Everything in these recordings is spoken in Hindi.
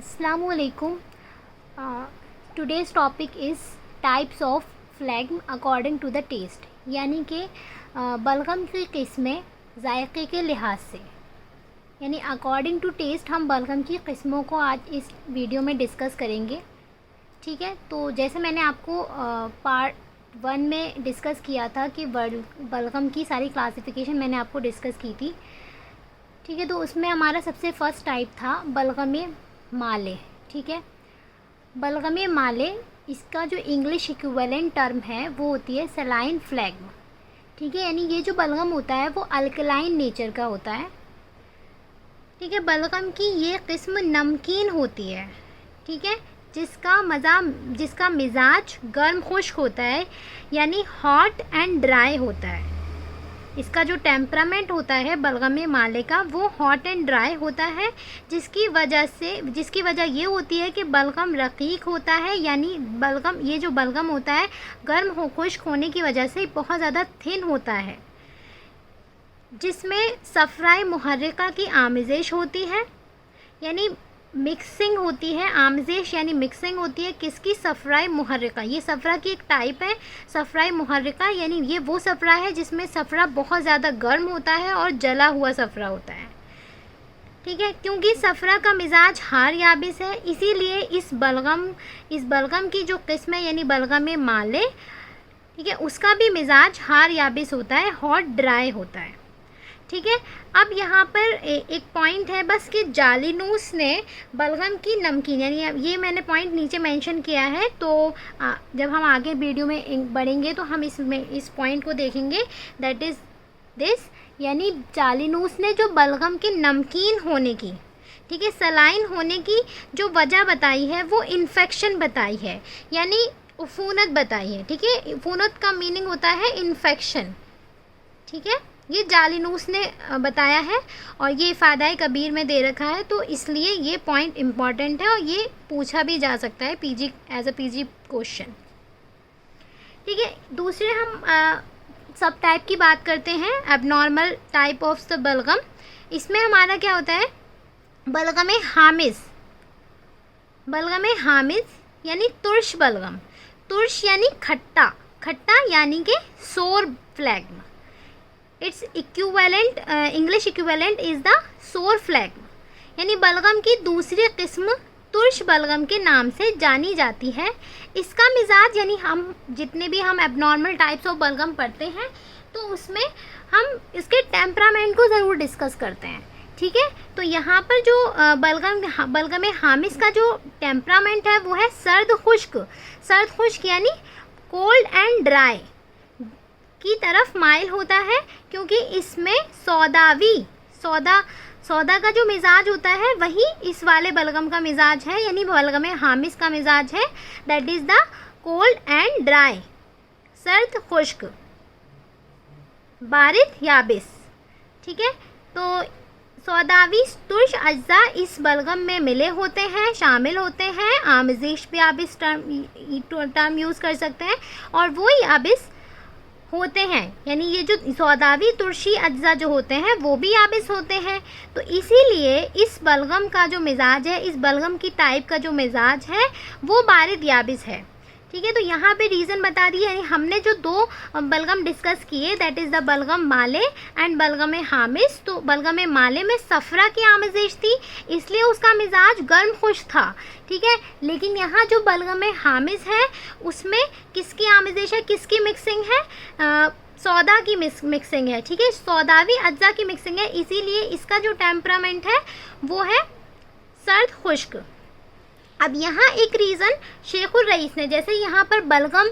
Assalamualaikum. Today's topic is types of phlegm according to the taste, यानी कि बलगम की किस्में जायके के लिहाज से, यानी अकॉर्डिंग टू टेस्ट हम बलगम की किस्मों को आज इस वीडियो में डिस्कस करेंगे। ठीक है, तो जैसे मैंने आपको पार्ट 1 में डिस्कस किया था कि बलगम की सारी क्लासिफिकेशन मैंने आपको डिस्कस की थी। ठीक है, तो उसमें हमारा सबसे फर्स्ट टाइप था बलगम माले। ठीक है, बलगम माले, इसका जो इंग्लिश इक्विवेलेंट टर्म है वो होती है सलाइन फ्लैग्म। ठीक है, यानी ये जो बलगम होता है वो अल्कलाइन नेचर का होता है। ठीक है, बलगम की ये किस्म नमकीन होती है। ठीक है, जिसका मिजाज गर्म खुश्क होता है, यानी हॉट एंड ड्राई होता है। इसका जो टेम्परामेंट होता है बलगम माले का वो हॉट एंड ड्राई होता है, जिसकी वजह ये होती है कि बलगम रकीक होता है, यानी ये जो बलगम होता है गर्म खुश्क होने की वजह से बहुत ज़्यादा थिन होता है, जिसमें सफ़राई मुहर्रिका की आमेज़ेश होती है, यानी मिक्सिंग होती है। आमेज़ेश यानी मिक्सिंग होती है किसकी? सफ़राई मुहर्रिका। ये सफ़रा की एक टाइप है, सफ़राई मुहर्रिका, यानी ये वो सफ़रा है जिसमें सफ़रा बहुत ज़्यादा गर्म होता है और जला हुआ सफ़रा होता है। ठीक है, क्योंकि सफ़रा का मिजाज हार याबिस है, इसीलिए इस बलगम की जो किस्म है यानी बलगम माले, ठीक है, उसका भी मिजाज हार याबिस होता है, हॉट ड्राई होता है। ठीक है, अब यहाँ पर एक पॉइंट है बस कि जालिनूस ने बलगम की नमकीन, यानी ये मैंने पॉइंट नीचे मेंशन किया है, तो जब हम आगे वीडियो में बढ़ेंगे तो हम इस पॉइंट को देखेंगे। दैट इज़ दिस, यानी जालिनूस ने जो बलगम के नमकीन होने की, ठीक है, सलाइन होने की जो वजह बताई है वो इन्फेक्शन बताई है, यानी उफूनत बताई है। ठीक है, उफूनत का मीनिंग होता है इन्फेक्शन। ठीक है, ये जालिनूस ने बताया है और ये फ़ायदा कबीर में दे रखा है, तो इसलिए ये पॉइंट इम्पॉर्टेंट है और ये पूछा भी जा सकता है एज अ पीजी क्वेश्चन। ठीक है, दूसरे हम सब टाइप की बात करते हैं, एबनॉर्मल टाइप ऑफ द बलगम। इसमें हमारा क्या होता है? बलगम हामिज़ यानी तुर्श बलगम। तुर्श यानी खट्टा, यानी कि sour phlegm. It's equivalent, English equivalent is the sour phlegm, यानी बलगम की दूसरी किस्म तुर्श बलगम के नाम से जानी जाती है। इसका मिजाज, यानी हम जितने भी हम एबनॉर्मल टाइप्स ऑफ बलगम पढ़ते हैं तो उसमें हम इसके टेम्परामेंट को ज़रूर डिस्कस करते हैं। ठीक है, तो यहाँ पर जो बलगम हामिज़ का जो टेम्परामेंट है वो है सर्द खुश्क यानी कोल्ड एंड ड्राई की तरफ माइल होता है, क्योंकि इसमें सौदा का जो मिजाज होता है वही इस वाले बलगम का मिजाज है, यानी बलगम हामिज़ का मिजाज है। That is the cold and dry, सर्द खुश्क, बारिद याबिस। ठीक है, तो सौदावी तुर्श अज्जा इस बलगम में मिले होते हैं, शामिल होते हैं। आमेज़ेश भी आप इस टर्म यूज़ कर सकते हैं, और वो याबिस होते हैं, यानी ये जो सौदावी तुर्शी अज्जा जो होते हैं वो भी याबिस होते हैं। तो इसीलिए इस बलगम का जो मिजाज है, इस बलगम की टाइप का जो मिजाज है वो बारिद याबिस है। ठीक है, तो यहाँ पे रीज़न बता दिए, यानी हमने जो दो बलगम डिस्कस किए, दैट इज़ द बलगम माले एंड बलगम हामिज़। तो बलगम माले में सफ़रा की आमेज़ेश थी, इसलिए उसका मिजाज गर्म खुश था। ठीक है, लेकिन यहाँ जो बलगम हामिज़ है उसमें किसकी आमेज़ेश है, किसकी मिक्सिंग है? सौदा की मिक्सिंग है। ठीक है, सौदावी अज्जा की मिक्सिंग है, इसीलिए इसका जो टेम्परामेंट है वो है सर्द खुश्क। अब यहाँ एक रीज़न शेखुर रईस ने, जैसे यहाँ पर बलगम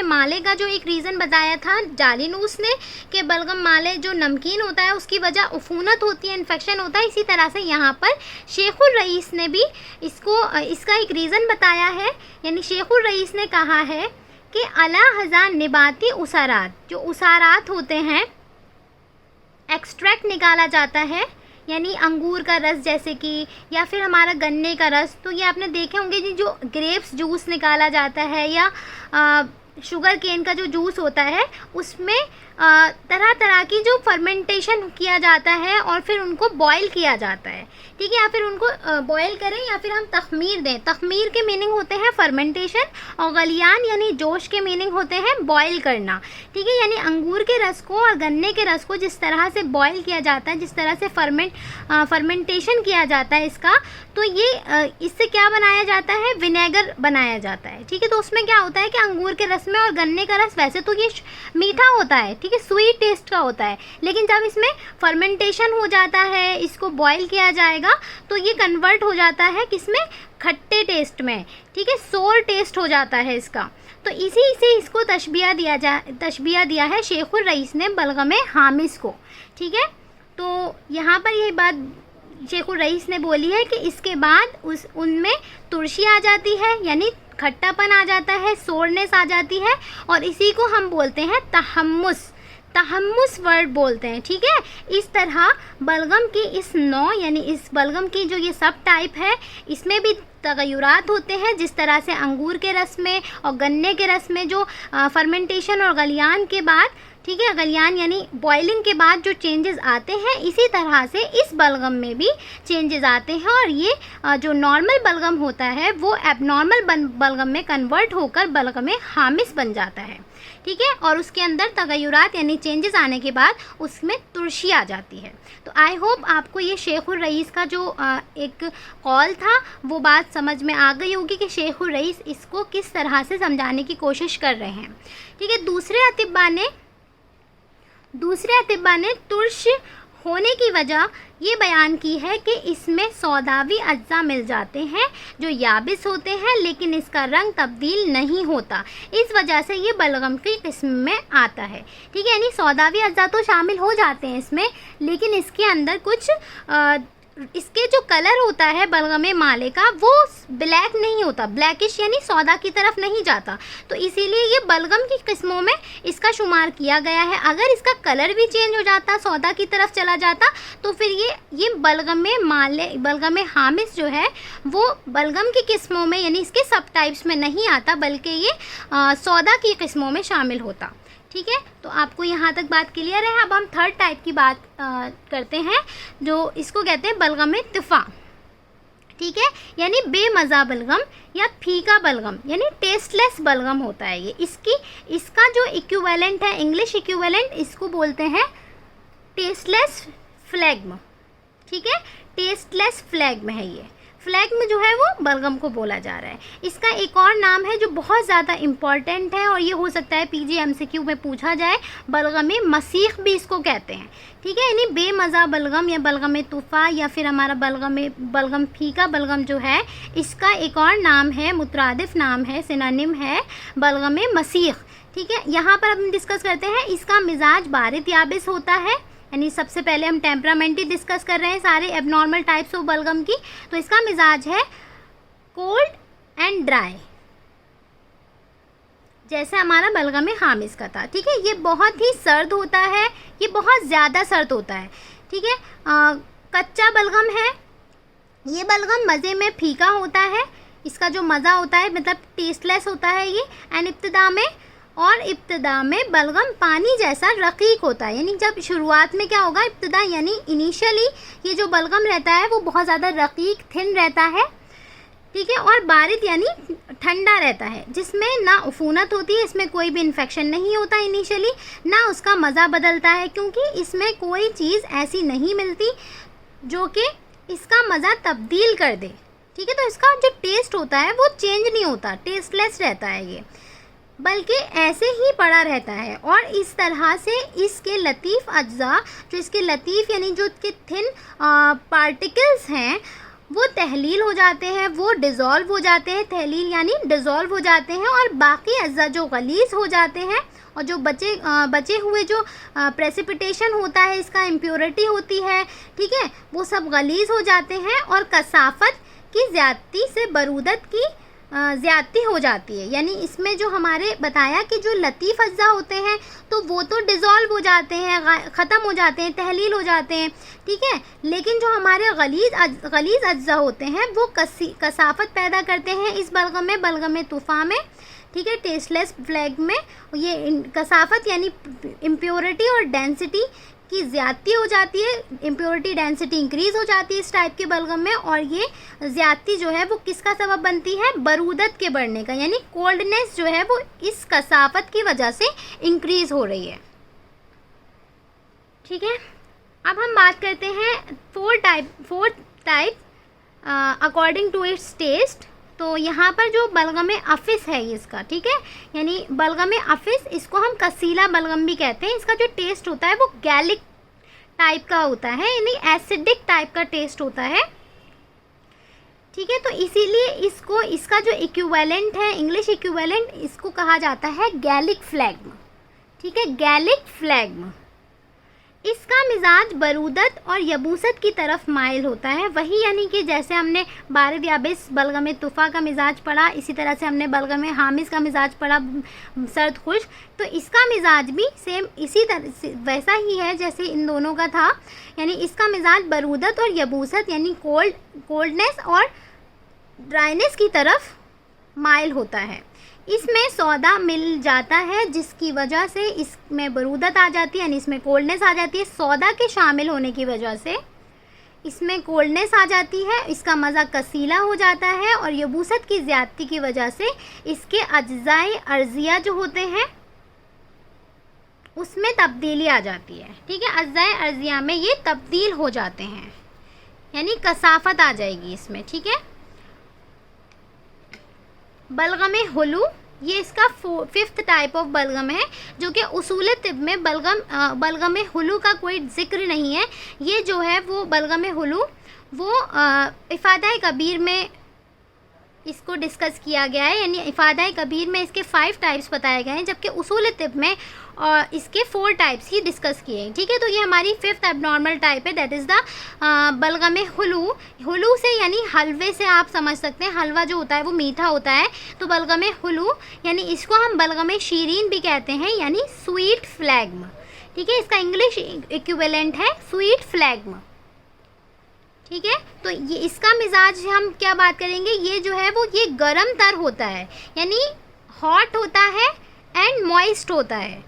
माले का जो एक रीज़न बताया था जालिनूस ने कि बलगम माले जो नमकीन होता है उसकी वजह उफूनत होती है, इन्फेक्शन होता है, इसी तरह से यहाँ पर शेखुर रईस ने भी इसका एक रीज़न बताया है। यानी शेखुर रईस ने कहा है कि अला हज़ार निबाती उसारात, जो उसारात होते हैं, एक्सट्रैक्ट निकाला जाता है, यानी अंगूर का रस जैसे कि, या फिर हमारा गन्ने का रस, तो ये आपने देखे होंगे जी, जो ग्रेप्स जूस निकाला जाता है, या शुगर केन का जो जूस होता है उसमें तरह तरह की जो फर्मेंटेशन किया जाता है और फिर उनको बॉईल किया जाता है, ठीक है, या फिर उनको बॉईल करें या फिर हम तखमीर दें। तखमीर के मीनिंग होते हैं फर्मेंटेशन और गलियान यानी जोश के मीनिंग होते हैं बॉईल करना, ठीक है। यानी अंगूर के रस को और गन्ने के रस को जिस तरह से बॉईल किया जाता है, जिस तरह से फर्मेंटेशन किया जाता है इसका, तो ये इससे क्या बनाया जाता है, विनेगर बनाया जाता है, ठीक है। तो उसमें क्या होता है कि अंगूर के रस में और गन्ने का रस वैसे तो ये मीठा होता है, ठीक है, स्वीट टेस्ट का होता है, लेकिन जब इसमें फर्मेंटेशन हो जाता है, इसको बॉईल किया जाएगा तो ये कन्वर्ट हो जाता है किसमें, खट्टे टेस्ट में, ठीक है, सोर टेस्ट हो जाता है इसका। तो इसी से इसको तशबिया दिया है शेखुर रईस ने बलगम हामिस को, ठीक है। तो यहाँ पर यही बात शेखुर रईस ने बोली है कि इसके बाद उनमें तुलसी आ जाती है, यानी खट्टापन आ जाता है, सोरनेस आ जाती है, और इसी को हम बोलते हैं तहम्मुस वर्ड बोलते हैं, ठीक है। इस तरह बलगम की इस नौ यानी इस बलगम की जो ये सब टाइप है, इसमें भी तगयुरात होते हैं, जिस तरह से अंगूर के रस में और गन्ने के रस में जो फर्मेंटेशन और गलियान के बाद, ठीक है, गलियान यानी बॉइलिंग के बाद जो चेंजेस आते हैं, इसी तरह से इस बलगम में भी चेंजेस आते हैं, और ये जो नॉर्मल बलगम होता है वो एबनॉर्मल बलगम में कन्वर्ट होकर बलगम हामिस बन जाता है, ठीक है। और उसके अंदर तगयुरात यानी चेंजेस आने के बाद उसमें तुलसी आ जाती है। तो आई होप आपको ये शेखुर रईस का जो एक कॉल था वो बात समझ में आ गई होगी कि शेखुर रईस इसको किस तरह से समझाने की कोशिश कर रहे हैं, ठीक है। दूसरे अतिब्बा ने तुर्श होने की वजह ये बयान की है कि इसमें सौदावी अज्जा मिल जाते हैं जो याबिस होते हैं, लेकिन इसका रंग तब्दील नहीं होता, इस वजह से ये बलगम की किस्म में आता है, ठीक है। यानी सौदावी अज्जा तो शामिल हो जाते हैं इसमें, लेकिन इसके अंदर कुछ इसके जो कलर होता है बलगम माले का वो ब्लैक नहीं होता, ब्लैकिश यानी सौदा की तरफ नहीं जाता, तो इसीलिए ये बलगम की किस्मों में इसका शुमार किया गया है। अगर इसका कलर भी चेंज हो जाता, सौदा की तरफ चला जाता, तो फिर ये बलगम हामिस जो है वो बलगम की किस्मों में यानी इसके सब टाइप्स में नहीं आता, बल्कि ये सौदा की किस्मों में शामिल होता, ठीक है। तो आपको यहाँ तक बात क्लियर है। अब हम थर्ड टाइप की बात करते हैं, जो इसको कहते हैं बलगम तिफ़ा, ठीक है, यानी बेमज़ा बलगम या फीका बलगम यानी टेस्टलेस बलगम होता है ये। इसका जो इक्विवेलेंट है, इंग्लिश इक्विवेलेंट, इसको बोलते हैं टेस्टलेस फ्लेग्म, ठीक है, टेस्टलेस फ्लेग्म है ये। फ्लेग्म जो है वो बलगम को बोला जा रहा है। इसका एक और नाम है जो बहुत ज़्यादा इम्पॉर्टेंट है और ये हो सकता है PGMCQ में पूछा जाए, बलगम मसीख भी इसको कहते हैं, ठीक है। यानी बेमज़ा बलगम या बलगम तुफ़ा या फिर हमारा बलगम फीका बलगम जो है, इसका एक और नाम है, मुतरादिफ नाम है, सिनोनिम है बलगम मसीख, ठीक है। यहाँ पर हम डिस्कस करते हैं, इसका मिजाज बारिद याबिस होता है, यानी सबसे पहले हम टेम्परामेंट ही डिस्कस कर रहे हैं सारे एबनॉर्मल टाइप्स ऑफ बलगम की। तो इसका मिजाज है कोल्ड एंड ड्राई, जैसे हमारा बलगम हामिस का था, ठीक है। ये बहुत ही सर्द होता है, ये बहुत ज़्यादा सर्द होता है, ठीक है। कच्चा बलगम है, ये बलगम मज़े में फीका होता है, इसका जो मज़ा होता है मतलब टेस्टलेस होता है ये। एंड इब्तिदा में बलगम पानी जैसा रकीक होता है, यानी जब शुरुआत में क्या होगा, इब्तिदा यानी इनिशियली ये जो बलगम रहता है वो बहुत ज़्यादा रकीक थिन रहता है, ठीक है, और बारिद यानी ठंडा रहता है, जिसमें ना उफूनत होती है, इसमें कोई भी इन्फेक्शन नहीं होता इनिशियली, ना उसका मज़ा बदलता है, क्योंकि इसमें कोई चीज़ ऐसी नहीं मिलती जो कि इसका मज़ा तब्दील कर दे, ठीक है। तो इसका जो टेस्ट होता है वो चेंज नहीं होता, टेस्टलेस रहता है ये, बल्कि ऐसे ही पड़ा रहता है। और इस तरह से इसके लतीफ़ अज्जा, जो इसके लतीफ़ यानी जो इसके थिन पार्टिकल्स हैं वो तहलील हो जाते हैं, वो डिज़ोल्व हो जाते हैं, तहलील यानी डिज़ोल्व हो जाते हैं, और बाकी अज्जा जो गलीज़ हो जाते हैं और जो बचे हुए जो प्रेसिपिटेशन होता है, इसका इम्प्योरिटी होती है, ठीक है, वो सब गलीज़ हो जाते हैं और कसाफत की ज़्यादती से बरूदत की ज़्यादती हो जाती है। यानी इसमें जो हमारे बताया कि जो लतीफ़ अज्जा होते हैं तो वो तो डिज़ोल्व हो जाते हैं, ख़त्म हो जाते हैं, तहलील हो जाते हैं, ठीक है, लेकिन जो हमारे गलीज़ अज्जा होते हैं वो कसाफत पैदा करते हैं इस बलगम तुफ़ा में, ठीक है। टेस्टलेस फ्लैग में ये कसाफत यानी इम्प्योरिटी और डेंसिटी की ज़्यादती हो जाती है, इम्प्योरिटी डेंसिटी इंक्रीज़ हो जाती है इस टाइप के बलगम में, और ये ज़्यादती जो है वो किसका सबब बनती है, बरूदत के बढ़ने का, यानी कोल्डनेस जो है वो इस कसाफत की वजह से इंक्रीज़ हो रही है। ठीक है, अब हम बात करते हैं four type according to its taste. तो यहाँ पर जो बलगम अफिस है इसका, ठीक है, यानी बलगम अफिस, इसको हम कसीला बलगम भी कहते हैं। इसका जो टेस्ट होता है वो गैलिक टाइप का होता है, यानी एसिडिक टाइप का टेस्ट होता है। ठीक है, तो इसीलिए इसका जो इक्विवेलेंट है, इंग्लिश इक्विवेलेंट, इसको कहा जाता है गैलिक फ्लैग्म। ठीक है, गैलिक फ्लैग्म। इसका मिजाज बरूदत और यबूसत की तरफ माइल होता है, वही यानी कि जैसे हमने बारिद याबिस बलगम तुफ़ा का मिजाज पढ़ा, इसी तरह से हमने बलगम हामिस का मिजाज पढ़ा, सर्द खुश्क, तो इसका मिजाज भी सेम इसी तरह से वैसा ही है जैसे इन दोनों का था, यानी इसका मिजाज बरूदत और यबूसत यानी कोल्डनेस और ड्राइनेस की तरफ माइल होता है। इसमें सौदा मिल जाता है जिसकी वजह से इसमें बरूदत आ जाती है, यानी इसमें कोल्डनेस आ जाती है। सौदा के शामिल होने की वजह से इसमें कोल्डनेस आ जाती है, इसका मज़ा कसीला हो जाता है, और यबूसत की ज़्यादती की वजह से इसके अज्जाए अर्जिया जो होते हैं उसमें तब्दीली आ जाती है। ठीक है, अज्जाए अर्जिया में ये तब्दील हो जाते हैं, यानी कसाफत आ जाएगी इसमें। ठीक है, बलगम हुलू, ये इसका फिफ्थ टाइप ऑफ बलगम है, जो कि उसूल तिब में बलगम हुलू का कोई जिक्र नहीं है। ये जो है वो बलगम हुलू वो इफ़ादा कबीर में इसको डिस्कस किया गया है, यानी इफ़ादा कबीर में इसके 5 टाइप्स बताए गए हैं, जबकि उसूल तिब में इसके 4 टाइप्स ही डिस्कस किए हैं। ठीक है, तो ये हमारी 5th एबनॉर्मल टाइप है, दैट इज़ द बलगम हुलू। हुलू से यानी हलवे से आप समझ सकते हैं, हलवा जो होता है वो मीठा होता है, तो बलगम हुलू यानी इसको हम बलगम शीरीन भी कहते हैं, यानी स्वीट फ्लैग्म। ठीक है, इसका इंग्लिश इक्विवेलेंट है स्वीट फ्लैग्म। ठीक है, तो ये इसका मिजाज हम क्या बात करेंगे, ये जो है वो ये गरम तर होता है, यानी हॉट होता है एंड मॉइस्ट होता है।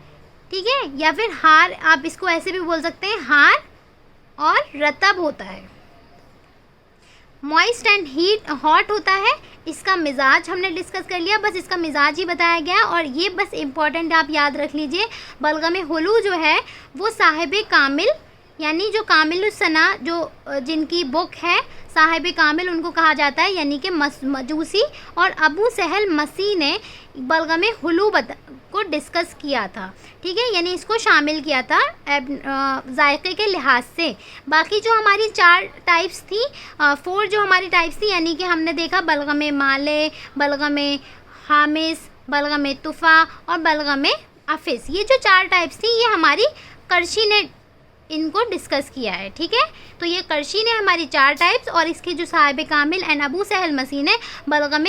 ठीक है, या फिर हार, आप इसको ऐसे भी बोल सकते हैं, हार और रतब होता है। मॉइस्ट एंड हीट हॉट होता है। इसका मिजाज हमने डिस्कस कर लिया, बस इसका मिजाज ही बताया गया, और ये बस इम्पॉर्टेंट आप याद रख लीजिए, बलगम हुलू जो है वो साहिब कामिल, यानी जो कामिलुस्सना जो जिनकी बुक है साहिब कामिल उनको कहा जाता है, यानी कि मजूसी और अबू सहल मसीह ने बलगम हुलू को डिस्कस किया था। ठीक है, यानी इसको शामिल किया था जायके के लिहाज से। बाकी जो हमारी 4 टाइप्स थी, 4 जो हमारी टाइप्स थी, यानी कि हमने देखा बलगम माले, बलगम हामिस, बलगम तुफ़ा और बलगम अफिस, ये जो 4 टाइप्स थी ये हमारी करशी ने इनको डिस्कस किया है। ठीक है, तो ये करशी ने हमारी 4 टाइप्स, और इसके जो साहिब कामिल एंड अबू सहल मसीह ने बलगम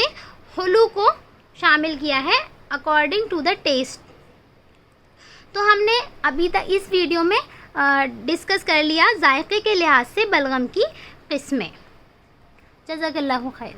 हुलू को शामिल किया है अकॉर्डिंग टू द टेस्ट। तो हमने अभी तक इस वीडियो में डिस्कस कर लिया जायके के लिहाज से बलगम की किस्में। जज़ाकल्लाहु खैर।